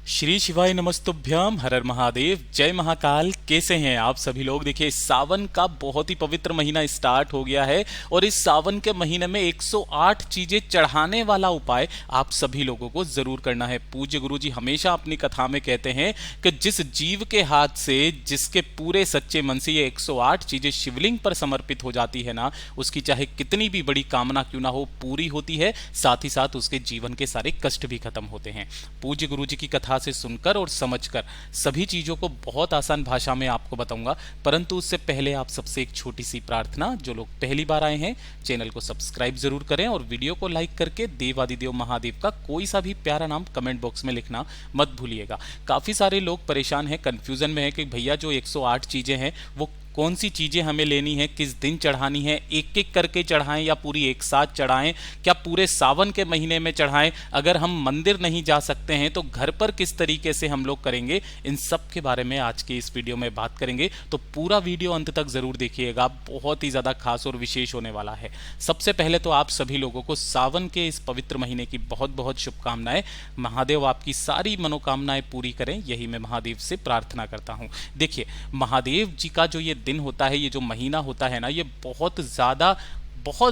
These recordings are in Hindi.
श्री शिवाय नमस्तुभ्यम, हर हर महादेव, जय महाकाल। कैसे हैं आप सभी लोग। देखिए, सावन का बहुत ही पवित्र महीना स्टार्ट हो गया है और इस सावन के महीने में 108 चीजें चढ़ाने वाला उपाय आप सभी लोगों को जरूर करना है। पूज्य गुरु जी हमेशा अपनी कथा में कहते हैं कि जिस जीव के हाथ से, जिसके पूरे सच्चे मन से ये 108 चीजें शिवलिंग पर समर्पित हो जाती है ना, उसकी चाहे कितनी भी बड़ी कामना क्यों ना हो, पूरी होती है। साथ ही साथ उसके जीवन के सारे कष्ट भी खत्म होते हैं। पूज्य गुरु जी की कथा से सुनकर और समझकर सभी चीजों को बहुत आसान भाषा में आपको बताऊंगा, परंतु उससे पहले आप सबसे एक छोटी सी प्रार्थना। जो लोग पहली बार आए हैं, चैनल को सब्सक्राइब जरूर करें और वीडियो को लाइक करके देवादिदेव महादेव का कोई सा भी प्यारा नाम कमेंट बॉक्स में लिखना मत भूलिएगा। काफी सारे लोग परेशान हैं, कंफ्यूजन में है कि भैया जो 108 चीजें हैं वो कौन सी चीजें हमें लेनी है, किस दिन चढ़ानी है, एक एक करके चढ़ाएं या पूरी एक साथ चढ़ाएं, क्या पूरे सावन के महीने में चढ़ाएं, अगर हम मंदिर नहीं जा सकते हैं तो घर पर किस तरीके से हम लोग करेंगे, इन सब के बारे में आज के इस वीडियो में बात करेंगे। तो पूरा वीडियो अंत तक जरूर देखिएगा, बहुत ही ज्यादा खास और विशेष होने वाला है। सबसे पहले तो आप सभी लोगों को सावन के इस पवित्र महीने की बहुत बहुत शुभकामनाएं। महादेव आपकी सारी मनोकामनाएं पूरी करें, यही मैं महादेव से प्रार्थना करता हूं। देखिए, महादेव जी का जो ये दिन होता है, ये जो महीना होता है ना, ये बहुत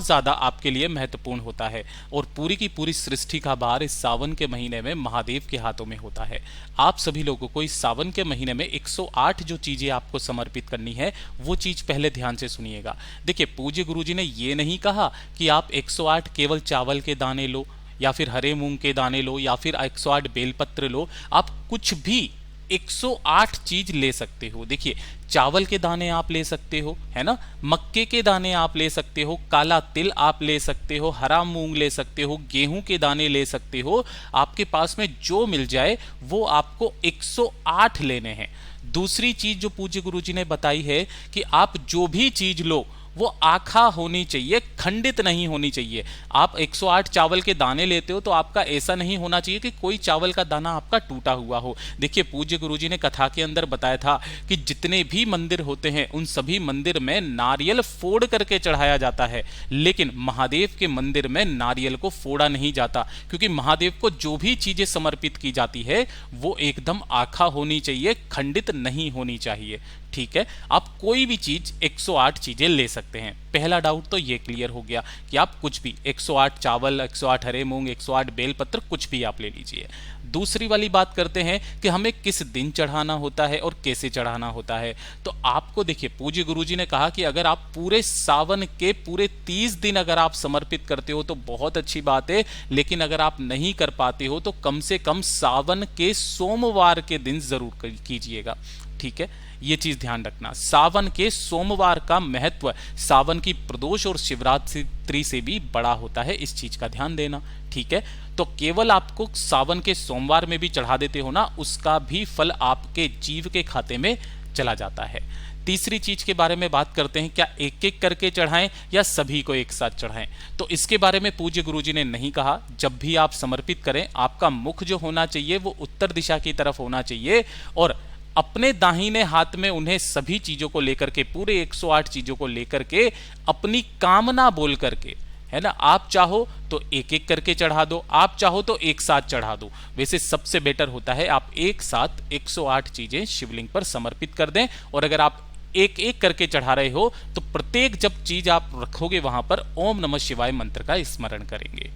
ज़्यादा आपके लिए महत्वपूर्ण होता है और पूरी की पूरी सृष्टि का भार इस सावन के महीने में महादेव के हाथों में होता है। आप सभी लोगों को इस सावन के महीने में 108 जो चीज़ें आपको समर्पित करनी है, वो चीज़ पहले ध्यान से सुनिएगा। देखिए, पूज्य गुरु जी ने ये नहीं कहा कि आप 108 केवल चावल के दाने लो या फिर हरे मूंग के दाने लो या फिर 108 बेलपत्र लो। आप कुछ भी 108 चीज ले सकते हो। देखिए, चावल के दाने आप ले सकते हो, है ना, मक्के के दाने आप ले सकते हो, काला तिल आप ले सकते हो, हरा मूंग ले सकते हो, गेहूं के दाने ले सकते हो। आपके पास में जो मिल जाए वो आपको 108 लेने हैं। दूसरी चीज जो पूज्य गुरु जी ने बताई है कि आप जो भी चीज लो वो आखा होनी चाहिए, खंडित नहीं होनी चाहिए। आप 108 चावल के दाने लेते हो तो आपका ऐसा नहीं होना चाहिए कि कोई चावल का दाना आपका टूटा हुआ हो। देखिए, पूज्य गुरुजी ने कथा के अंदर बताया था कि जितने भी मंदिर होते हैं उन सभी मंदिर में नारियल फोड़ करके चढ़ाया जाता है, लेकिन महादेव के मंदिर में नारियल को फोड़ा नहीं जाता, क्योंकि महादेव को जो भी चीजें समर्पित की जाती है वो एकदम आखा होनी चाहिए, खंडित नहीं होनी चाहिए। ठीक है, आप कोई भी चीज 108 चीजें ले सकते हैं। पहला डाउट तो ये क्लियर हो गया कि आप कुछ भी 108 चावल, 108 हरे मूंग, 108 बेलपत्र, कुछ भी आप ले लीजिए। दूसरी वाली बात करते हैं कि हमें किस दिन चढ़ाना होता है और कैसे चढ़ाना होता है। तो आपको देखिए, पूज्य गुरुजी ने कहा कि अगर आप पूरे सावन के पूरे 30 दिन अगर आप समर्पित करते हो तो बहुत अच्छी बात है, लेकिन अगर आप नहीं कर पाते हो तो कम से कम सावन के सोमवार के दिन जरूर कीजिएगा। ठीक है, ये चीज ध्यान रखना। सावन के सोमवार का महत्व सावन की प्रदोष और शिवरात्रि से भी बड़ा होता है, इस चीज का ध्यान देना। ठीक है, तो केवल आपको सावन के सोमवार में भी चढ़ा देते हो ना, उसका भी फल आपके जीव के खाते में चला जाता है। तीसरी चीज के बारे में बात करते हैं, क्या एक एक करके चढ़ाएं या सभी को एक साथ चढ़ाएं। तो इसके बारे में पूज्य गुरुजी ने नहीं कहा। जब भी आप समर्पित करें, आपका मुख जो होना चाहिए वो उत्तर दिशा की तरफ होना चाहिए और अपने दाहिने हाथ में उन्हें सभी चीजों को लेकर के, पूरे 108 चीजों को लेकर के अपनी कामना बोल करके, है ना, आप चाहो तो एक एक करके चढ़ा दो, आप चाहो तो एक साथ चढ़ा दो। वैसे सबसे बेटर होता है आप एक साथ 108 चीजें शिवलिंग पर समर्पित कर दें, और अगर आप एक एक करके चढ़ा रहे हो तो प्रत्येक जब चीज आप रखोगे वहां पर ओम नमः शिवाय मंत्र का स्मरण करेंगे।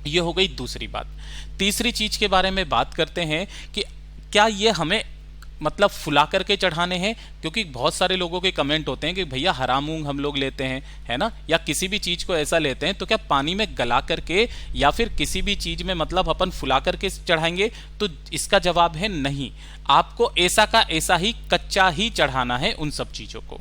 यह हो गई दूसरी बात। तीसरी चीज के बारे में बात करते हैं कि क्या ये हमें मतलब फुला करके चढ़ाने हैं, क्योंकि बहुत सारे लोगों के कमेंट होते हैं कि भैया हरा मूंग हम लोग लेते हैं, है ना, या किसी भी चीज को ऐसा लेते हैं तो क्या पानी में गला करके या फिर किसी भी चीज में मतलब अपन फुला करके चढ़ाएंगे। तो इसका जवाब है नहीं, आपको ऐसा का ऐसा ही कच्चा ही चढ़ाना है उन सब चीजों को।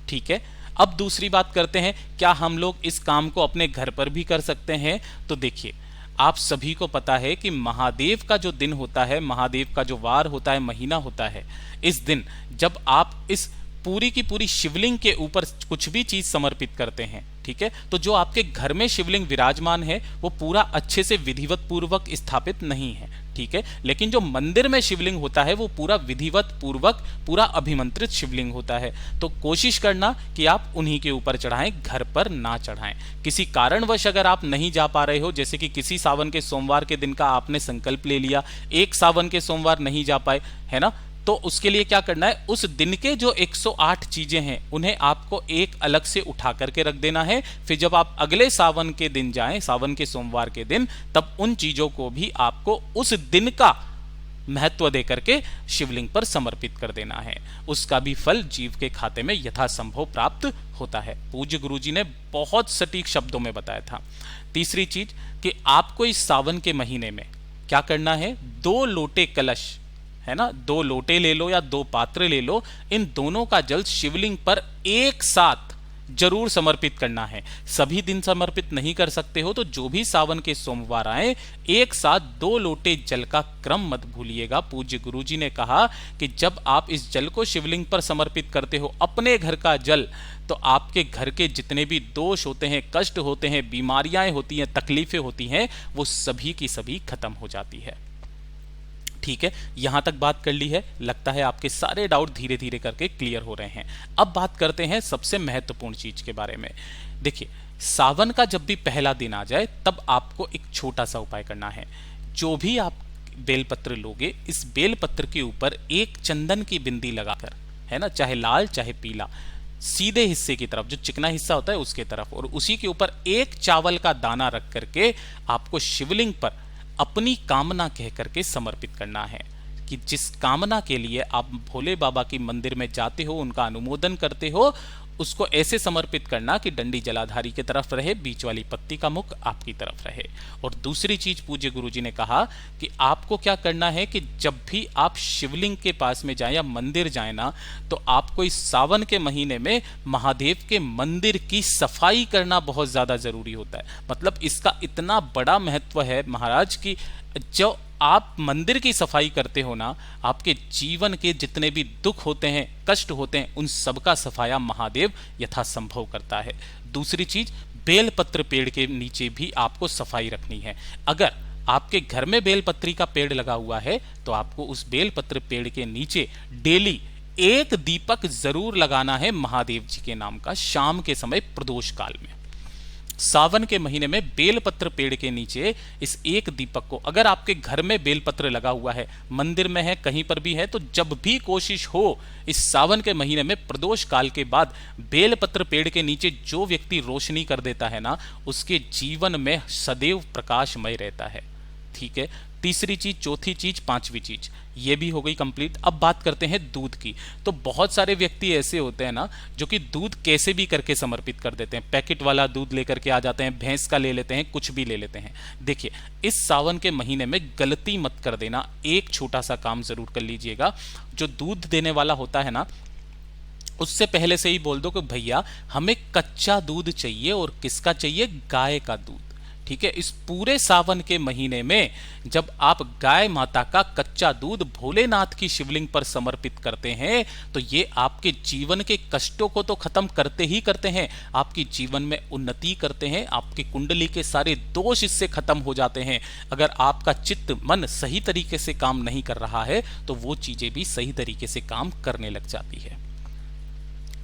ठीक है, अब दूसरी बात करते हैं, क्या हम लोग इस काम को अपने घर पर भी कर सकते हैं। तो देखिए, आप सभी को पता है कि महादेव का जो दिन होता है, महादेव का जो वार होता है, महीना होता है, इस दिन जब आप इस पूरी की पूरी शिवलिंग के ऊपर कुछ भी चीज समर्पित करते हैं, ठीक है, तो जो आपके घर में शिवलिंग विराजमान है वो पूरा अच्छे से विधिवत पूर्वक स्थापित नहीं है। ठीक है। लेकिन जो मंदिर में शिवलिंग होता है वो पूरा विधिवत पूर्वक पूरा अभिमंत्रित शिवलिंग होता है। तो कोशिश करना कि आप उन्हीं के ऊपर चढ़ाएं, घर पर ना चढ़ाएं। किसी कारणवश अगर आप नहीं जा पा रहे हो, जैसे कि किसी सावन के सोमवार के दिन का आपने संकल्प ले लिया, एक सावन के सोमवार नहीं जा पाए, है ना, तो उसके लिए क्या करना है, उस दिन के जो 108 चीजें हैं उन्हें आपको एक अलग से उठा करके रख देना है। फिर जब आप अगले सावन के दिन जाएं, सावन के सोमवार के दिन, तब उन चीजों को भी आपको उस दिन का महत्व देकर के शिवलिंग पर समर्पित कर देना है। उसका भी फल जीव के खाते में यथासंभव प्राप्त होता है। पूज्य गुरुजी ने बहुत सटीक शब्दों में बताया था। तीसरी चीज कि आपको इस सावन के महीने में क्या करना है, 2 लोटे कलश, है ना, 2 लोटे ले लो या 2 पात्र ले लो, इन दोनों का जल शिवलिंग पर एक साथ जरूर समर्पित करना है। सभी दिन समर्पित नहीं कर सकते हो तो जो भी सावन के सोमवार आए, एक साथ 2 लोटे जल का क्रम मत भूलिएगा। पूज्य गुरुजी ने कहा कि जब आप इस जल को शिवलिंग पर समर्पित करते हो, अपने घर का जल, तो आपके घर के जितने भी दोष होते हैं, कष्ट होते हैं, बीमारियां होती हैं, तकलीफें होती हैं, वो सभी की सभी खत्म हो जाती है। ठीक है, यहां तक बात कर ली है। लगता है आपके सारे डाउट धीरे धीरे करके क्लियर हो रहे हैं। अब बात करते हैं सबसे महत्वपूर्ण चीज के बारे में। देखिए, सावन का जब भी पहला दिन आ जाए तब आपको एक छोटा सा उपाय करना है। जो भी आप बेलपत्र लोगे, इस बेलपत्र के ऊपर एक चंदन की बिंदी लगाकर, है ना, चाहे लाल चाहे पीला, सीधे हिस्से की तरफ, जो चिकना हिस्सा होता है उसके तरफ, और उसी के ऊपर एक चावल का दाना रख करके आपको शिवलिंग पर अपनी कामना कह करके समर्पित करना है। कि जिस कामना के लिए आप भोले बाबा की मंदिर में जाते हो, उनका अनुमोदन करते हो, उसको ऐसे समर्पित करना कि डंडी जलाधारी की तरफ रहे, बीच वाली पत्ती का मुख आपकी तरफ रहे। और दूसरी चीज पूज्य गुरुजी ने कहा कि आपको क्या करना है कि जब भी आप शिवलिंग के पास में जाएं या मंदिर जाएं ना, तो आपको इस सावन के महीने में महादेव के मंदिर की सफाई करना बहुत ज्यादा जरूरी होता है। मतलब इसका इतना बड़ा महत्व है महाराज कि जो आप मंदिर की सफाई करते हो ना, आपके जीवन के जितने भी दुख होते हैं, कष्ट होते हैं, उन सबका सफाया महादेव यथासंभव करता है। दूसरी चीज, बेलपत्र पेड़ के नीचे भी आपको सफाई रखनी है। अगर आपके घर में बेलपत्री का पेड़ लगा हुआ है तो आपको उस बेलपत्र पेड़ के नीचे डेली एक दीपक जरूर लगाना है महादेव जी के नाम का, शाम के समय प्रदोष काल में। सावन के महीने में बेलपत्र पेड़ के नीचे इस एक दीपक को, अगर आपके घर में बेलपत्र लगा हुआ है, मंदिर में है, कहीं पर भी है, तो जब भी कोशिश हो इस सावन के महीने में प्रदोष काल के बाद बेलपत्र पेड़ के नीचे जो व्यक्ति रोशनी कर देता है ना, उसके जीवन में सदैव प्रकाशमय रहता है। ठीक है, तीसरी चीज, चौथी चीज, पांचवी चीज, ये भी हो गई कंप्लीट। अब बात करते हैं दूध की। तो बहुत सारे व्यक्ति ऐसे होते हैं ना जो कि दूध कैसे भी करके समर्पित कर देते हैं, पैकेट वाला दूध लेकर के आ जाते हैं, भैंस का ले लेते हैं, कुछ भी ले लेते हैं। देखिए, इस सावन के महीने में गलती मत कर देना, एक छोटा सा काम जरूर कर लीजिएगा। जो दूध देने वाला होता है ना, उससे पहले से ही बोल दो कि भैया हमें कच्चा दूध चाहिए, और किसका चाहिए, गाय का दूध। ठीक है, इस पूरे सावन के महीने में जब आप गाय माता का कच्चा दूध भोलेनाथ की शिवलिंग पर समर्पित करते हैं, तो ये आपके जीवन के कष्टों को तो खत्म करते ही करते हैं, आपके जीवन में उन्नति करते हैं, आपकी कुंडली के सारे दोष इससे खत्म हो जाते हैं। अगर आपका चित्त मन सही तरीके से काम नहीं कर रहा है तो वो चीजें भी सही तरीके से काम करने लग जाती है।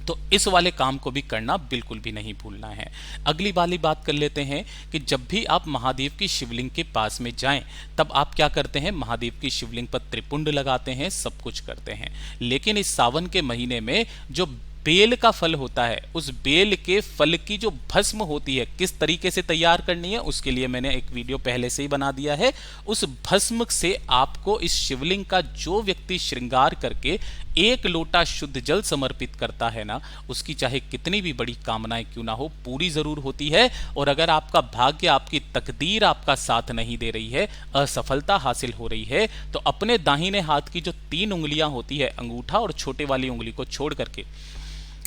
तो इस वाले काम को भी करना बिल्कुल भी नहीं भूलना है। अगली वाली बात कर लेते हैं कि जब भी आप महादेव की शिवलिंग के पास में जाएं, तब आप क्या करते हैं, महादेव की शिवलिंग पर त्रिपुंड लगाते हैं, सब कुछ करते हैं। लेकिन इस सावन के महीने में जो बेल का फल होता है, उस बेल के फल की जो भस्म होती है, किस तरीके से तैयार करनी है, उसके लिए मैंने एक वीडियो पहले से ही बना दिया है। उस भस्म से आपको इस शिवलिंग का जो व्यक्ति श्रृंगार करके एक लोटा शुद्ध जल समर्पित करता है ना, उसकी चाहे कितनी भी बड़ी कामनाएं क्यों ना हो, पूरी जरूर होती है। और अगर आपका भाग्य, आपकी तकदीर आपका साथ नहीं दे रही है, असफलता हासिल हो रही है, तो अपने दाहिने हाथ की जो 3 उंगलियां होती है, अंगूठा और छोटे वाली उंगली को छोड़ करके,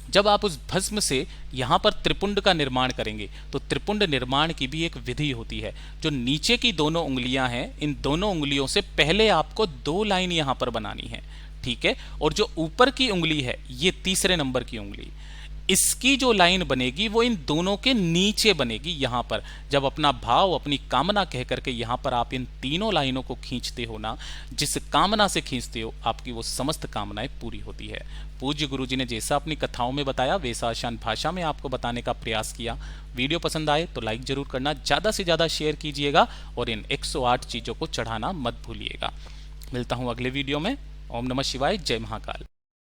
जब आप उस भस्म से यहां पर त्रिपुंड का निर्माण करेंगे, तो त्रिपुंड निर्माण की भी एक विधि होती है। जो नीचे की दोनों उंगलियां हैं, इन दोनों उंगलियों से पहले आपको 2 लाइन यहां पर बनानी है। ठीक है, और जो ऊपर की उंगली है, ये तीसरे नंबर की उंगली, इसकी जो लाइन बनेगी वो इन दोनों के नीचे बनेगी। यहां पर जब अपना भाव, अपनी कामना कह करके यहां पर आप इन तीनों लाइनों को खींचते हो ना, जिस कामना से खींचते हो आपकी वो समस्त कामनाएं पूरी होती है। पूज्य गुरु जी ने जैसा अपनी कथाओं में बताया वैसा आसान भाषा में आपको बताने का प्रयास किया। वीडियो पसंद आए तो लाइक जरूर करना, ज्यादा से ज्यादा शेयर कीजिएगा और इन 108 चीजों को चढ़ाना मत भूलिएगा। मिलता हूं अगले वीडियो में। ओम नमः शिवाय, जय महाकाल।